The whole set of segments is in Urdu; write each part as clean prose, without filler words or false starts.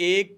1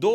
2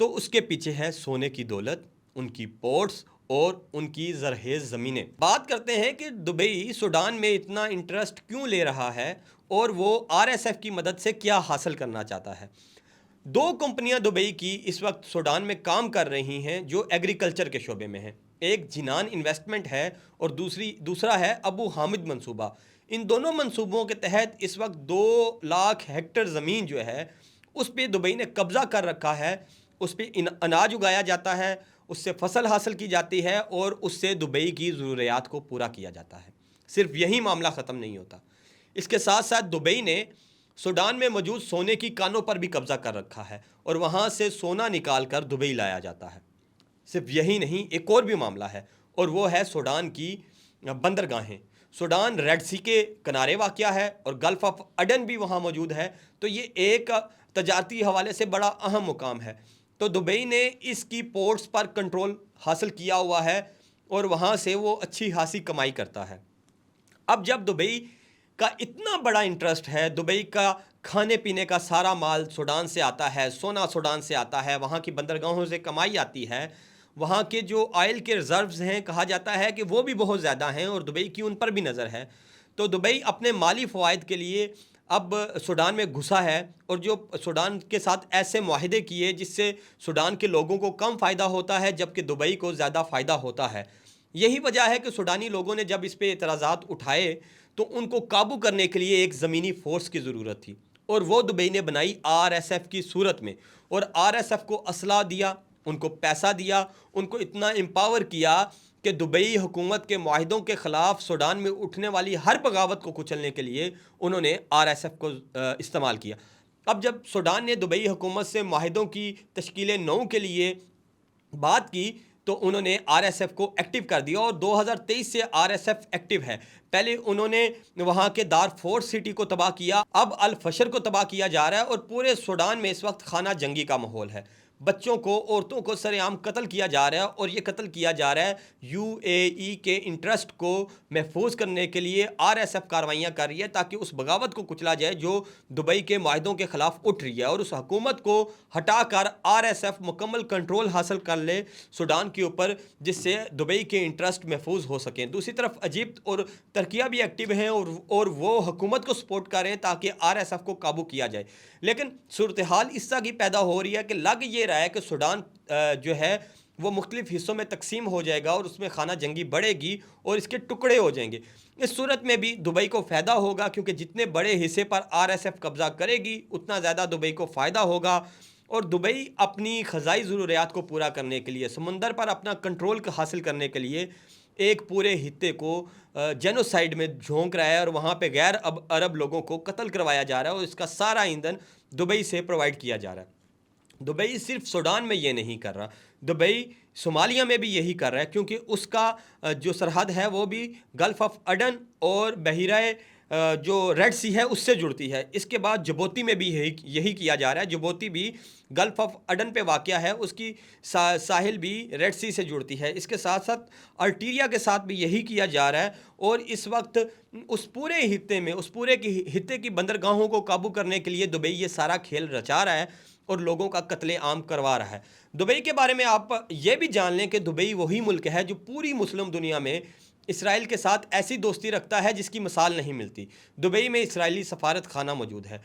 تو اس کے پیچھے ہے سونے کی دولت، ان کی پورٹس اور ان کی زرخیز زمینیں۔ بات کرتے ہیں کہ دبئی سوڈان میں اتنا انٹرسٹ کیوں لے رہا ہے اور وہ آر ایس ایف کی مدد سے کیا حاصل کرنا چاہتا ہے۔ دو کمپنیاں دبئی کی اس وقت سوڈان میں کام کر رہی ہیں جو ایگریکلچر کے شعبے میں ہیں۔ ایک جنان انویسٹمنٹ ہے اور دوسرا ہے ابو حامد منصوبہ۔ ان دونوں منصوبوں کے تحت اس وقت 2 لاکھ ہیکٹر زمین جو ہے اس پہ دبئی نے قبضہ کر رکھا ہے۔ اس پہ اناج اگایا جاتا ہے، اس سے فصل حاصل کی جاتی ہے اور اس سے دبئی کی ضروریات کو پورا کیا جاتا ہے۔ صرف یہی معاملہ ختم نہیں ہوتا، اس کے ساتھ ساتھ دبئی نے سوڈان میں موجود سونے کی کانوں پر بھی قبضہ کر رکھا ہے اور وہاں سے سونا نکال کر دبئی لایا جاتا ہے۔ صرف یہی نہیں، ایک اور بھی معاملہ ہے اور وہ ہے سوڈان کی بندرگاہیں۔ سوڈان ریڈ سی کے کنارے واقع ہے اور گلف آف اڈن بھی وہاں موجود ہے، تو یہ ایک تجارتی حوالے سے بڑا اہم مقام ہے۔ تو دبئی نے اس کی پورٹس پر کنٹرول حاصل کیا ہوا ہے اور وہاں سے وہ اچھی خاصی کمائی کرتا ہے۔ اب جب دبئی کا اتنا بڑا انٹرسٹ ہے، دبئی کا کھانے پینے کا سارا مال سوڈان سے آتا ہے، سونا سوڈان سے آتا ہے، وہاں کی بندرگاہوں سے کمائی آتی ہے، وہاں کے جو آئل کے ریزروز ہیں کہا جاتا ہے کہ وہ بھی بہت زیادہ ہیں اور دبئی کی ان پر بھی نظر ہے، تو دبئی اپنے مالی فوائد کے لیے اب سوڈان میں گھسا ہے اور جو سوڈان کے ساتھ ایسے معاہدے کیے جس سے سوڈان کے لوگوں کو کم فائدہ ہوتا ہے جبکہ دبئی کو زیادہ فائدہ ہوتا ہے۔ یہی وجہ ہے کہ سوڈانی لوگوں نے جب اس پہ اعتراضات اٹھائے تو ان کو قابو کرنے کے لیے ایک زمینی فورس کی ضرورت تھی اور وہ دبئی نے بنائی آر ایس ایف کی صورت میں، اور آر ایس ایف کو اسلحہ دیا، ان کو پیسہ دیا، ان کو اتنا امپاور کیا کہ دبئی حکومت کے معاہدوں کے خلاف سوڈان میں اٹھنے والی ہر بغاوت کو کچلنے کے لیے انہوں نے آر ایس ایف کو استعمال کیا۔ اب جب سوڈان نے دبئی حکومت سے معاہدوں کی تشکیل نو کے لیے بات کی تو انہوں نے آر ایس ایف کو ایکٹیو کر دیا اور 2023 سے آر ایس ایف ایکٹیو ہے۔ پہلے انہوں نے وہاں کے دارفور سٹی کو تباہ کیا، اب الفشر کو تباہ کیا جا رہا ہے اور پورے سوڈان میں اس وقت خانہ جنگی کا ماحول ہے۔ بچوں کو، عورتوں کو سر عام قتل کیا جا رہا ہے اور یہ قتل کیا جا رہا ہے یو اے ای کے انٹرسٹ کو محفوظ کرنے کے لیے آر ایس ایف کاروائیاں کر رہی ہے تاکہ اس بغاوت کو کچلا جائے جو دبئی کے معاہدوں کے خلاف اٹھ رہی ہے اور اس حکومت کو ہٹا کر آر ایس ایف مکمل کنٹرول حاصل کر لے سوڈان کے اوپر، جس سے دبئی کے انٹرسٹ محفوظ ہو سکیں۔ دوسری طرف ایجپٹ اور ترکیہ بھی ایکٹیو ہیں اور وہ حکومت کو سپورٹ کر رہے ہیں تاکہ آر ایس ایف کو قابو کیا جائے۔ لیکن صورتحال اس طرح کی پیدا ہو رہی ہے کہ لگ یہ رہا ہے کہ سوڈان جو ہے وہ مختلف حصوں میں تقسیم ہو جائے گا اور اس میں خانہ جنگی بڑھے گی اور اس کے ٹکڑے ہو جائیں گے۔ اس صورت میں بھی دبئی کو فائدہ ہوگا کیونکہ جتنے بڑے حصے پر آر ایس ایف قبضہ کرے گی اتنا زیادہ دبئی کو فائدہ ہوگا، اور دبئی اپنی فضائی ضروریات کو پورا کرنے کے لیے، سمندر پر اپنا کنٹرول حاصل کرنے کے لیے ایک پورے خطے کو جینوسائیڈ میں جھونک رہا ہے اور وہاں پہ غیر عرب لوگوں کو قتل کروایا جا رہا ہے اور اس کا سارا ایندھن دبئی سے پرووائڈ کیا جا رہا ہے۔ دبئی صرف سوڈان میں یہ نہیں کر رہا، دبئی صومالیہ میں بھی یہی کر رہا ہے کیونکہ اس کا جو سرحد ہے وہ بھی گلف آف اڈن اور بحیرہ جو ریڈ سی ہے اس سے جڑتی ہے۔ اس کے بعد جبوتی میں بھی یہی کیا جا رہا ہے، جبوتی بھی گلف آف اڈن پہ واقع ہے، اس کی ساحل بھی ریڈ سی سے جڑتی ہے۔ اس کے ساتھ ساتھ الٹیریا کے ساتھ بھی یہی کیا جا رہا ہے اور اس وقت اس پورے خطے میں، اس پورے خطے کی بندرگاہوں کو قابو کرنے کے لیے دبئی یہ سارا کھیل رچا رہا ہے اور لوگوں کا قتل عام کروا رہا ہے۔ دبئی کے بارے میں آپ یہ بھی جان لیں کہ دبئی وہی ملک ہے جو پوری مسلم دنیا میں اسرائیل کے ساتھ ایسی دوستی رکھتا ہے جس کی مثال نہیں ملتی۔ دبئی میں اسرائیلی سفارت خانہ موجود ہے،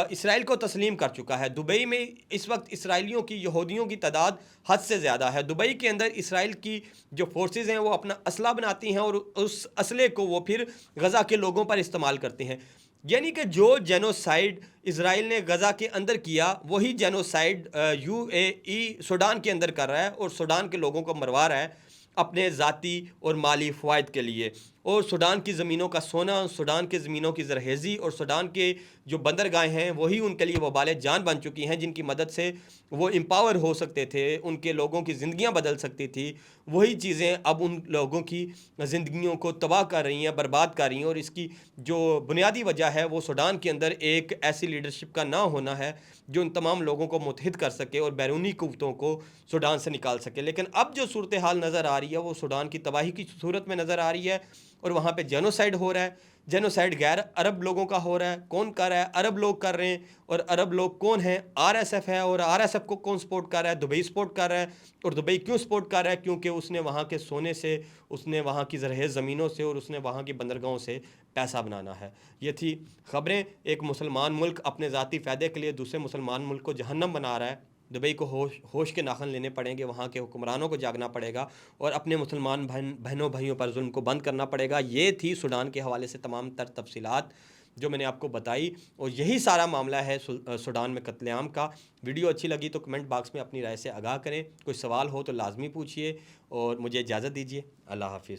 اسرائیل کو تسلیم کر چکا ہے۔ دبئی میں اس وقت اسرائیلیوں کی، یہودیوں کی تعداد حد سے زیادہ ہے۔ دبئی کے اندر اسرائیل کی جو فورسز ہیں وہ اپنا اسلحہ بناتی ہیں اور اس اسلحے کو وہ پھر غزہ کے لوگوں پر استعمال کرتے ہیں۔ یعنی کہ جو جینوسائیڈ اسرائیل نے غزہ کے اندر کیا وہی genocide you a E Sudan کے اندر کر رہا ہے اور سوڈان کے لوگوں کو مروا رہا ہے اپنے ذاتی اور مالی فوائد کے لیے۔ اور سوڈان کی زمینوں کا سونا، سوڈان کی زمینوں کی زرخیزی اور سوڈان کے جو بندرگاہیں ہیں وہی ان کے لیے وبال جان بن چکی ہیں، جن کی مدد سے وہ امپاور ہو سکتے تھے، ان کے لوگوں کی زندگیاں بدل سکتی تھی۔ وہی چیزیں اب ان لوگوں کی زندگیوں کو تباہ کر رہی ہیں، برباد کر رہی ہیں، اور اس کی جو بنیادی وجہ ہے وہ سوڈان کے اندر ایک ایسی لیڈرشپ کا نہ ہونا ہے جو ان تمام لوگوں کو متحد کر سکے اور بیرونی قوتوں کو سوڈان سے نکال سکے۔ لیکن اب جو صورتحال نظر آ رہی ہے وہ سوڈان کی تباہی کی صورت میں نظر آ رہی ہے۔ اور وہاں پہ جینوسائڈ ہو رہا ہے. جینوسائڈ غیر عرب لوگوں کا ہو رہا ہے. کون کر رہا ہے؟ عرب لوگ کر رہے ہیں. اور عرب لوگ کون ہیں؟ آر ایس ایف ہے. اور آر ایس ایف کو کون سپورٹ کر رہا ہے؟ دبئی سپورٹ کر رہا ہے. اور دبئی کیوں سپورٹ کر رہا ہے؟ کیونکہ اس نے وہاں کے سونے سے، اس نے وہاں کی زرخیز زمینوں سے، اور اس نے وہاں کی بندرگاہوں سے پیسہ بنانا ہے. یہ تھی خبریں. ایک مسلمان ملک اپنے ذاتی فائدے کے لیے دوسرے مسلمان ملک کو جہنم بنا رہا ہے. دبئی کو ہوش کے ناخن لینے پڑیں گے. وہاں کے حکمرانوں کو جاگنا پڑے گا اور اپنے مسلمان بہنوں بھائیوں پر ظلم کو بند کرنا پڑے گا. یہ تھی سوڈان کے حوالے سے تمام تر تفصیلات جو میں نے آپ کو بتائی، اور یہی سارا معاملہ ہے سوڈان میں قتل عام کا. ویڈیو اچھی لگی تو کمنٹ باکس میں اپنی رائے سے آگاہ کریں. کوئی سوال ہو تو لازمی پوچھیے، اور مجھے اجازت دیجیے. اللہ حافظ.